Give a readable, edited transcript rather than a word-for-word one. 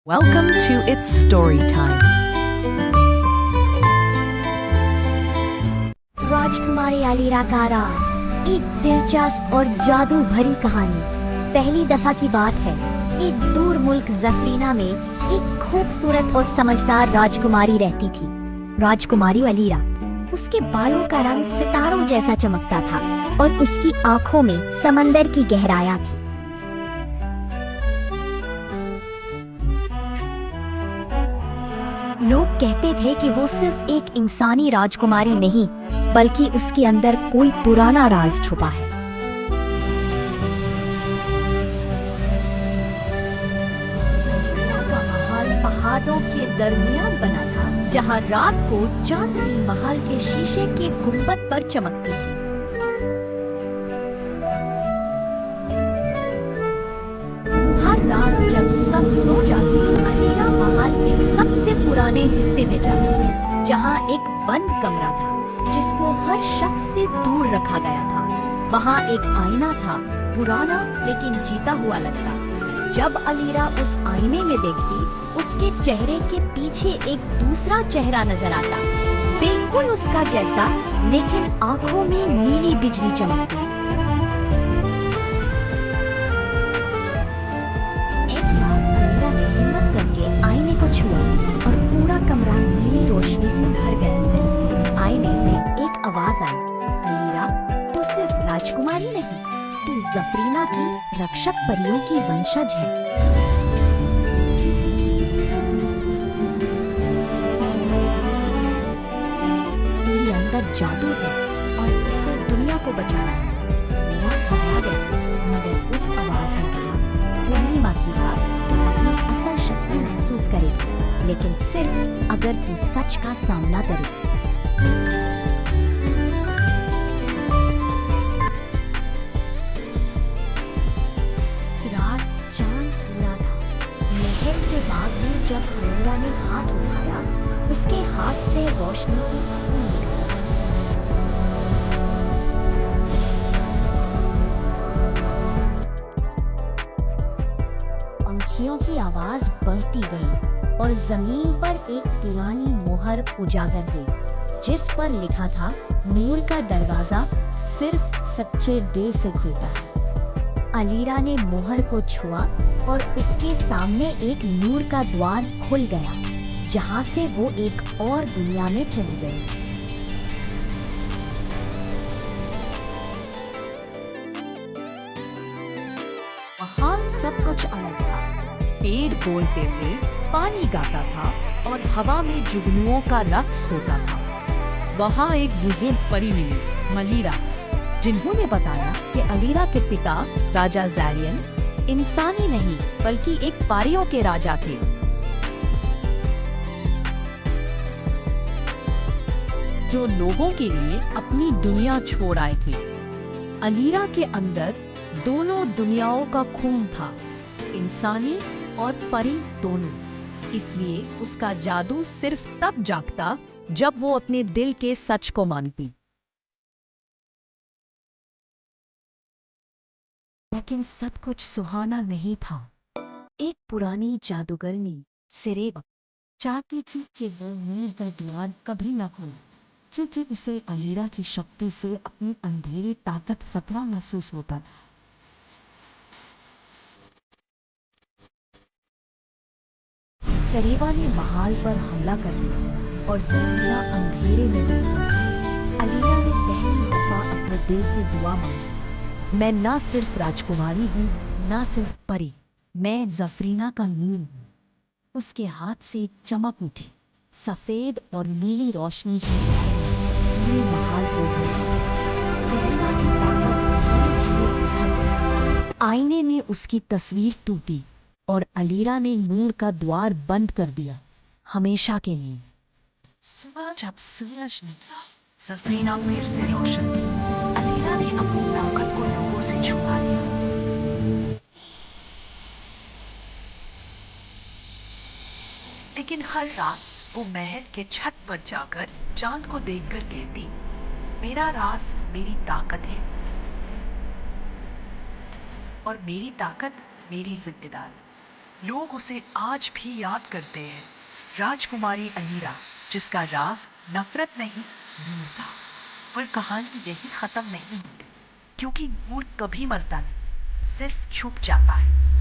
Welcome to It's Story Time. राजकुमारी अलीरा का राज, एक दिलचस्प और जादू भरी कहानी। पहली दफा की बात है, एक दूर मुल्क जफरीना में एक खूबसूरत और समझदार राजकुमारी रहती थी। राजकुमारी अलीरा। उसके बालों का रंग सितारों जैसा चमकता था और उसकी आंखों में समंदर की गहराइयां थी। लोग कहते थे कि वो सिर्फ एक इंसानी राजकुमारी नहीं, बल्कि उसके अंदर कोई पुराना राज छुपा है। जफरीना का महल पहाड़ों के दरमियान बना था, जहाँ रात को चांदनी महल के शीशे के गुंबद पर चमकती थी। हर रात जब सब सो जाते, अलीरा महल के सबसे पुराने हिस्से में जाती, जहाँ एक बंद कमरा था, जिसको हर शख्स से दूर रखा गया था। वहाँ एक आईना था, पुराना लेकिन जीता हुआ लगता। जब अलीरा उस आईने में देखती, उसके चेहरे के पीछे एक दूसरा चेहरा नजर आता, बिल्कुल उसका जैसा, लेकिन आंखों में नीली बिजली चमकती। आईने को छुआ और पूरा कमरा नीली रोशनी से भर गया। उस आईने से एक आवाज आई, अलीरा, तू सिर्फ राजकुमारी नहीं, तू जफरीना की रक्षक परियों की वंशज है। तेरे अंदर जादू है और उससे दुनिया को बचाना है। मेरा घबरा गया, मगर उस आवाज ने कहा, पूर्णिमा की रात अपनी असल शक्ति महसूस करेगी, लेकिन सिर्फ अगर तू सच का सामना करे। रात चांद पूरा था। महल के बाग में जब अलीरा ने हाथ उठाया, उसके हाथ से रोशनी की बूंद निकली। पंखियों की आवाज बढ़ती गई और जमीन पर एक पुरानी मोहर उजागर हुई, जिस पर लिखा था, नूर का दरवाजा सिर्फ सच्चे दिल से खुलता है। अलीरा ने मोहर को छुआ और उसके सामने एक नूर का द्वार खुल गया, जहां से वो एक और दुनिया में चली गई। वहाँ सब कुछ अलग था। पेड़ बोलते थे, पानी गाता था और हवा में जुगनुओं का रक्स होता था। वहाँ एक बुजुर्ग परी मिली, मलीरा, जिन्होंने बताया कि अलीरा के पिता राजा ज़ैरियन इंसानी नहीं बल्कि एक पारियों के राजा थे, जो लोगों के लिए अपनी दुनिया छोड़ आए थे। अलीरा के अंदर दोनों दुनियाओं का खून था, इंसानी और परी दोनों। इसलिए उसका जादू सिर्फ तब जागता जब वो अपने दिल के सच को मानती। लेकिन सब कुछ सुहाना नहीं था। एक पुरानी जादूगरनी सिरेब चाहती थी कि वो नूर का द्वार कभी न खुले, क्योंकि उसे अलीरा की शक्ति से अपनी अंधेरी ताकत खतरा महसूस होता था। सरीवा ने महाल पर हमला कर दिया और जफरीना अंधेरे में डूब गई। अलीरा ने पहली दफा अपने दिल से दुआ मांगी, मैं ना सिर्फ राजकुमारी हूँ, ना सिर्फ परी, मैं जफरीना का नूर हूँ। उसके हाथ से एक चमक उठी, सफेद और नीली रोशनी की पूरे महाल को भर गई। जफरीना की ताकत धीरे-धीरे उभरी। आईने में उसकी तस्वीर टूटी और अलीरा ने नूर का द्वार बंद कर दिया, हमेशा के लिए। सुबह जब सूरज निकला, जफरीना फिर से रोशन थी। अलीरा ने अपनी ताकत को लोगों से छुपा लिया, लेकिन हर रात वो महल के छत पर जाकर चांद को देखकर कहती, मेरा राज मेरी ताकत है और मेरी ताकत मेरी जिम्मेदारी। लोग उसे आज भी याद करते हैं। राजकुमारी अलीरा, जिसका राज नफरत नहीं नूर था। पर कहानी यही खत्म नहीं हुई, क्योंकि नूर कभी मरता नहीं, सिर्फ छुप जाता है।